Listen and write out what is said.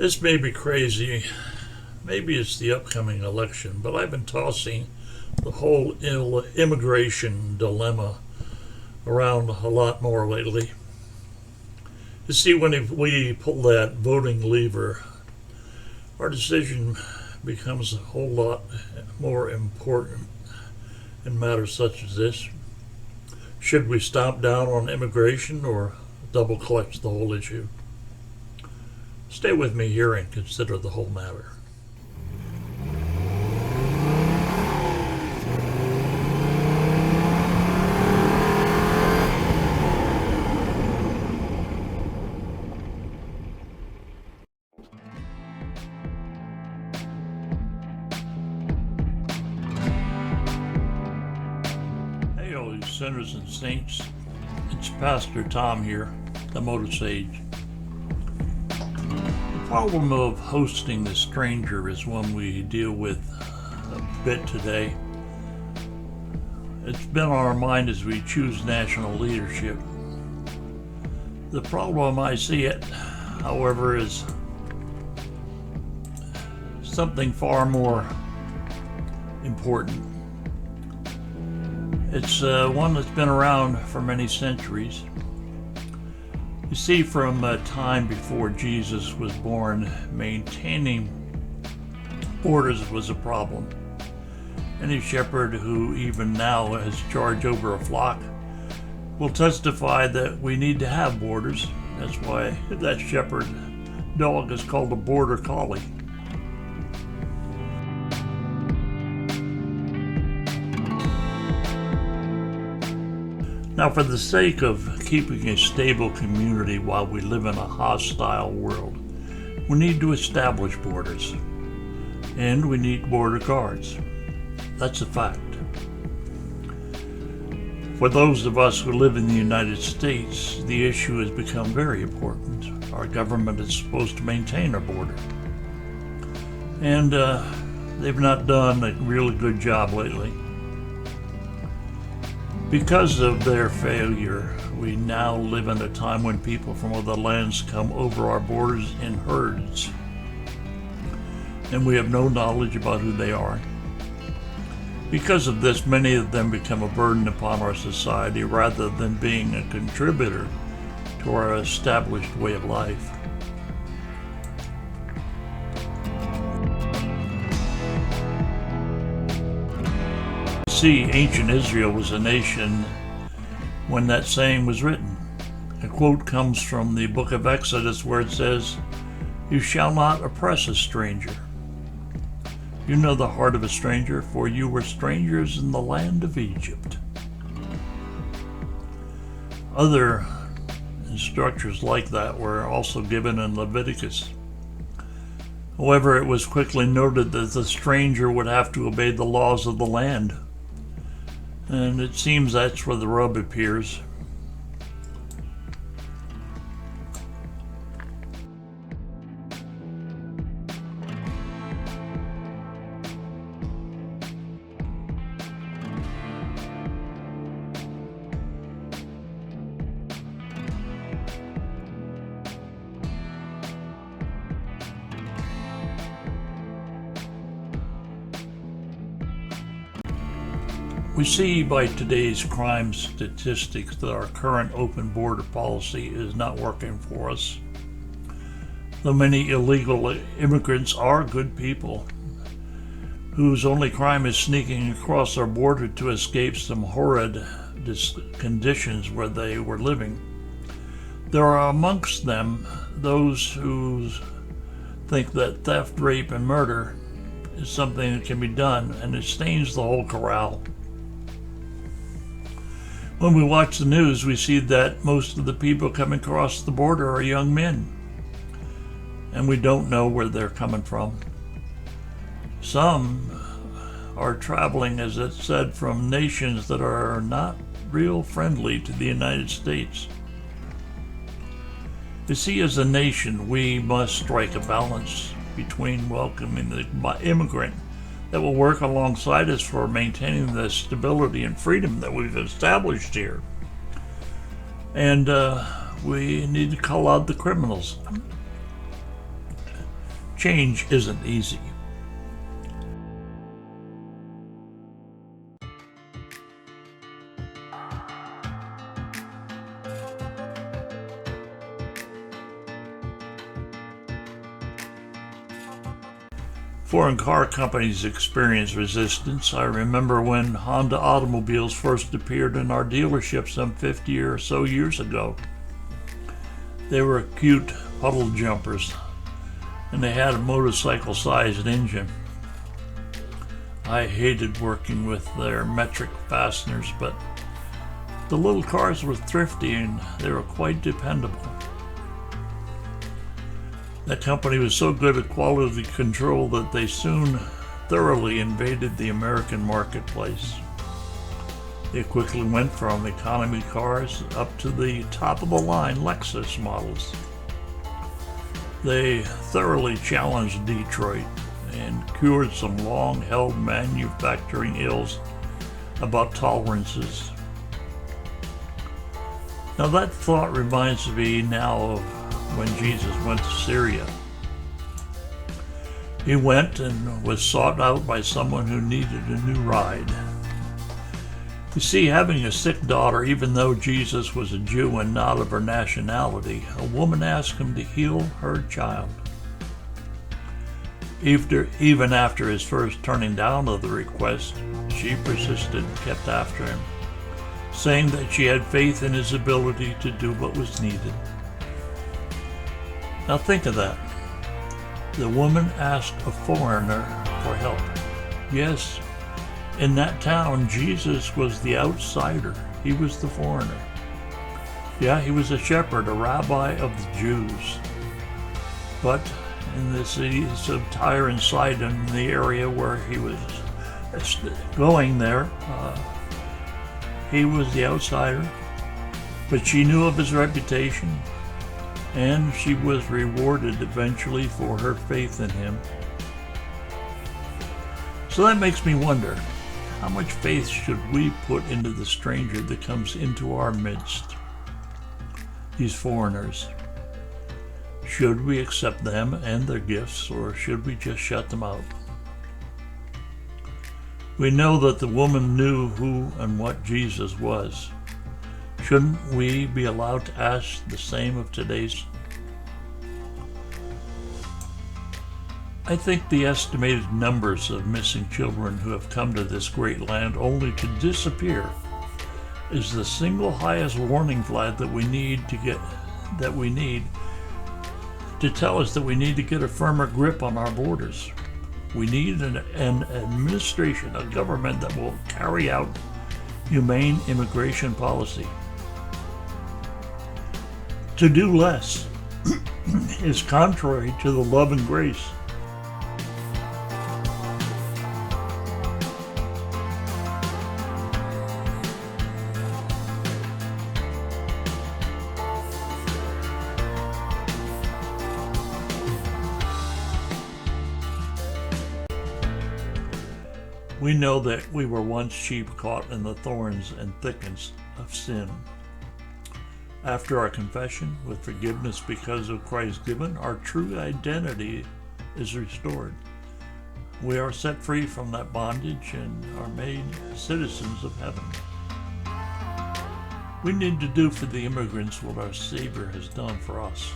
This may be crazy. Maybe it's the upcoming election, but I've been tossing the whole immigration dilemma around a lot more lately. You see, when we pull that voting lever, our decision becomes a whole lot more important in matters such as this. Should we stomp down on immigration or double clutch the whole issue? Stay with me here and consider the whole matter. Hey, all you sinners and saints. It's Pastor Tom here, the MotorSage. The problem of hosting the stranger is one we deal with a bit today. It's been on our mind as we choose national leadership. The problem I see it, however, is something far more important. It's one that's been around for many centuries. You see, from a time before Jesus was born, maintaining borders was a problem. Any shepherd who even now has charge over a flock will testify that we need to have borders. That's why that shepherd dog is called a border collie. Now, for the sake of keeping a stable community while we live in a hostile world, we need to establish borders, and we need border guards. That's a fact. For those of us who live in the United States, the issue has become very important. Our government is supposed to maintain our border, and they've not done a really good job lately. Because of their failure, we now live in a time when people from other lands come over our borders in herds, and we have no knowledge about who they are. Because of this, many of them become a burden upon our society rather than being a contributor to our established way of life. See, ancient Israel was a nation when that saying was written. A quote comes from the book of Exodus where it says, "You shall not oppress a stranger. You know the heart of a stranger, for you were strangers in the land of Egypt." Other instructions like that were also given in Leviticus. However, it was quickly noted that the stranger would have to obey the laws of the land. And it seems that's where the rub appears. We see by today's crime statistics that our current open border policy is not working for us. Though many illegal immigrants are good people whose only crime is sneaking across our border to escape some horrid conditions where they were living, there are amongst them those who think that theft, rape, and murder is something that can be done, and it stains the whole corral. When we watch the news, we see that most of the people coming across the border are young men, and we don't know where they're coming from. Some are traveling, as it said, from nations that are not real friendly to the United States. You see, as a nation, we must strike a balance between welcoming the immigrant that will work alongside us for maintaining the stability and freedom that we've established here. And we need to call out the criminals. change isn't easy. Foreign car companies experience resistance. I remember when Honda automobiles first appeared in our dealership some 50 or so years ago. They were cute puddle jumpers, and they had a motorcycle-sized engine. I hated working with their metric fasteners, but the little cars were thrifty and they were quite dependable. That company was so good at quality control that they soon thoroughly invaded the American marketplace. They quickly went from economy cars up to the top-of-the-line Lexus models. They thoroughly challenged Detroit and cured some long-held manufacturing ills about tolerances. Now that thought reminds me now of when Jesus went to Syria. He went and was sought out by someone who needed a new ride. You see, having a sick daughter, even though Jesus was a Jew and not of her nationality, a woman asked him to heal her child. Even after his first turning down of the request, she persisted and kept after him, saying that she had faith in his ability to do what was needed. Now think of that. The woman asked a foreigner for help. Yes, in that town, Jesus was the outsider. He was the foreigner. Yeah, he was a shepherd, a rabbi of the Jews. But in the cities of Tyre and Sidon, in the area where he was going there, he was the outsider. But she knew of his reputation, and she was rewarded eventually for her faith in him. So that makes me wonder, how much faith should we put into the stranger that comes into our midst? These foreigners. Should we accept them and their gifts, or should we just shut them out? We know that the woman knew who and what Jesus was. Shouldn't we be allowed to ask the same of today's? I think the estimated numbers of missing children who have come to this great land only to disappear is the single highest warning flag that we need to tell us that we need to get a firmer grip on our borders. We need an administration, a government that will carry out humane immigration policy. To do less is contrary to the love and grace. We know that we were once sheep caught in the thorns and thickets of sin. After our confession, with forgiveness because of Christ given, our true identity is restored. We are set free from that bondage and are made citizens of heaven. We need to do for the immigrants what our Savior has done for us.